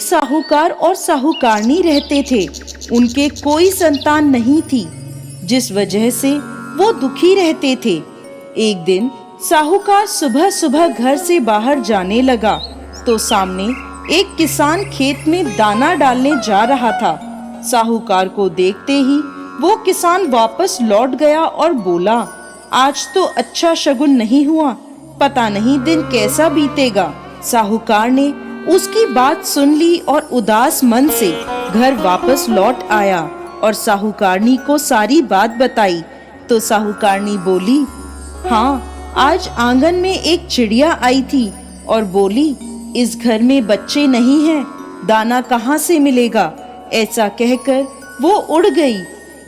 साहूकार और साहूकारनी रहते थे। उनके कोई संतान नहीं थी, जिस वजह से वो दुखी रहते थे। एक दिन साहूकार सुबह सुबह घर से बाहर जाने लगा तो सामने एक किसान खेत में दाना डालने जा रहा था। साहूकार को देखते ही वो किसान वापस लौट गया और बोला, आज तो अच्छा शगुन नहीं हुआ, पता नहीं दिन कैसा बीतेगा। साहूकार ने उसकी बात सुन ली और उदास मन से घर वापस लौट आया और साहूकारनी को सारी बात बताई। तो साहूकारनी बोली, हाँ, आज आंगन में एक चिड़िया आई थी और बोली, इस घर में बच्चे नहीं हैं, दाना कहाँ से मिलेगा। ऐसा कहकर वो उड़ गई।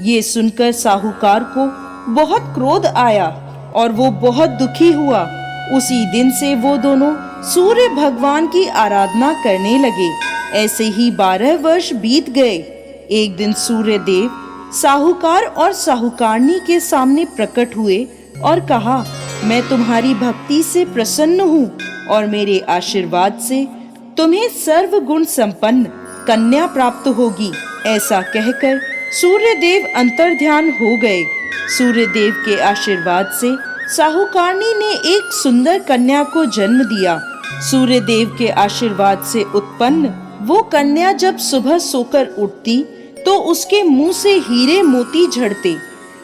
ये सुनकर साहूकार को बहुत क्रोध आया और वो बहुत दुखी हुआ। उसी दिन से वो दोनों सूर्य भगवान की आराधना करने लगे। ऐसे ही 12 वर्ष बीत गए। एक दिन सूर्य देव साहूकार और साहूकारनी के सामने प्रकट हुए और कहा, मैं तुम्हारी भक्ति से प्रसन्न हूँ और मेरे आशीर्वाद से तुम्हें सर्वगुण संपन्न कन्या प्राप्त होगी। ऐसा कहकर सूर्य देव अंतर्ध्यान हो गए। सूर्य देव के आशीर्वाद से साहूकारनी ने एक सुंदर कन्या को जन्म दिया। सूर्य देव के आशीर्वाद से उत्पन्न वो कन्या जब सुबह सोकर उठती तो उसके मुंह से हीरे मोती झड़ते।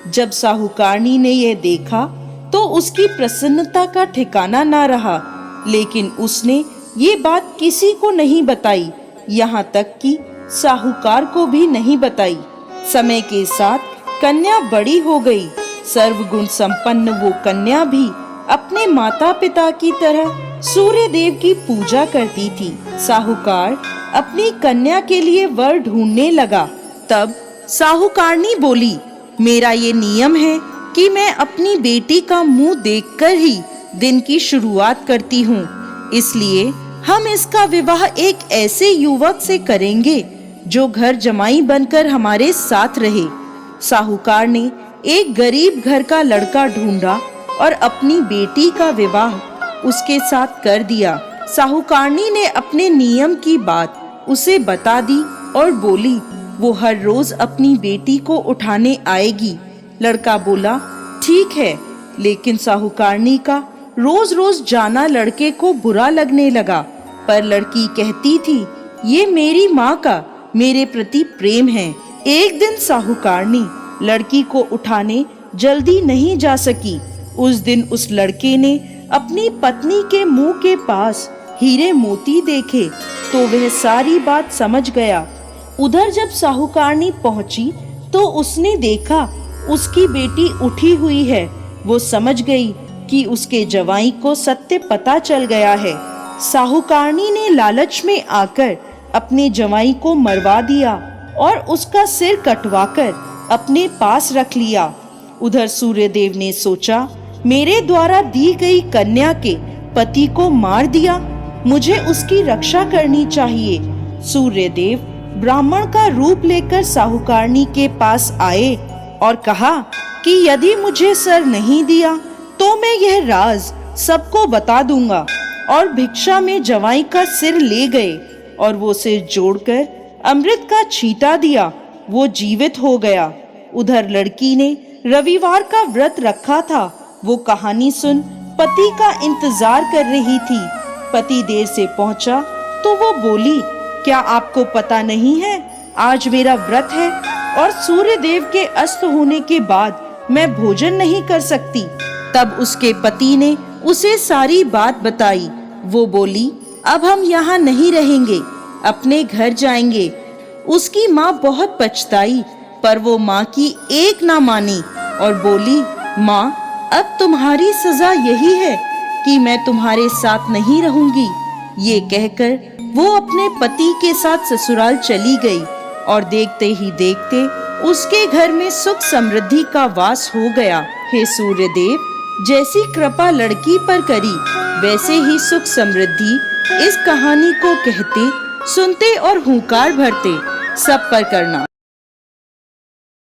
जब साहूकारनी ने यह देखा तो उसकी प्रसन्नता का ठिकाना ना रहा, लेकिन उसने ये बात किसी को नहीं बताई, यहाँ तक कि साहूकार को भी नहीं बताई। समय के साथ कन्या बड़ी हो गई। सर्वगुण संपन्न वो कन्या भी अपने माता पिता की तरह सूर्य देव की पूजा करती थी। साहूकार अपनी कन्या के लिए वर ढूंढने लगा। तब साहूकारनी बोली, मेरा ये नियम है कि मैं अपनी बेटी का मुंह देखकर ही दिन की शुरुआत करती हूँ, इसलिए हम इसका विवाह एक ऐसे युवक से करेंगे जो घर जमाई बनकर हमारे साथ रहे। साहूकार ने एक गरीब घर का लड़का ढूंढा और अपनी बेटी का विवाह उसके साथ कर दिया। साहूकारनी ने अपने नियम की बात उसे बता दी और बोली, वो हर रोज अपनी बेटी को उठाने आएगी। लड़का बोला, ठीक है, लेकिन साहूकारनी का रोज रोज जाना लड़के को बुरा लगने लगा। पर लड़की कहती थी, ये मेरी माँ का मेरे प्रति प्रेम है। एक दिन साहूकारनी लड़की को उठाने जल्दी नहीं जा सकी। उस दिन उस लड़के ने अपनी पत्नी के मुंह के पास हीरे मोती देखे तो वह सारी बात समझ गया। उधर जब साहूकारनी पहुंची तो उसने देखा उसकी बेटी उठी हुई है। वो समझ गई कि उसके जवाई को सत्य पता चल गया है। साहूकारनी ने लालच में आकर अपने जवाई को मरवा दिया और उसका सिर कटवाकर अपने पास रख लिया। उधर सूर्यदेव ने सोचा, मेरे द्वारा दी गई कन्या के पति को मार दिया, मुझे उसकी रक्षा करनी चाहिए। सूर्यदेव ब्राह्मण का रूप लेकर साहूकारनी के पास आए और कहा कि यदि मुझे सर नहीं दिया तो मैं यह राज सबको बता दूंगा। और भिक्षा में जवाई का सिर ले गए और वो सिर जोड़कर अमृत का छींटा दिया। वो जीवित हो गया। उधर लड़की ने रविवार का व्रत रखा था। वो कहानी सुन पति का इंतजार कर रही थी। पति देर से पहुंचा तो वो बोली, क्या आपको पता नहीं है आज मेरा व्रत है और सूर्य देव के अस्त होने के बाद मैं भोजन नहीं कर सकती। तब उसके पति ने उसे सारी बात बताई। वो बोली, अब हम यहाँ नहीं रहेंगे, अपने घर जाएंगे। उसकी माँ बहुत पछताई, पर वो माँ की एक ना मानी और बोली, माँ, अब तुम्हारी सजा यही है कि मैं तुम्हारे साथ नहीं रहूंगी। ये कहकर वो अपने पति के साथ ससुराल चली गई और देखते ही देखते उसके घर में सुख समृद्धि का वास हो गया। हे सूर्यदेव, जैसी कृपा लड़की पर करी वैसे ही सुख समृद्धि इस कहानी को कहते, सुनते और हुंकार भरते सब पर करना।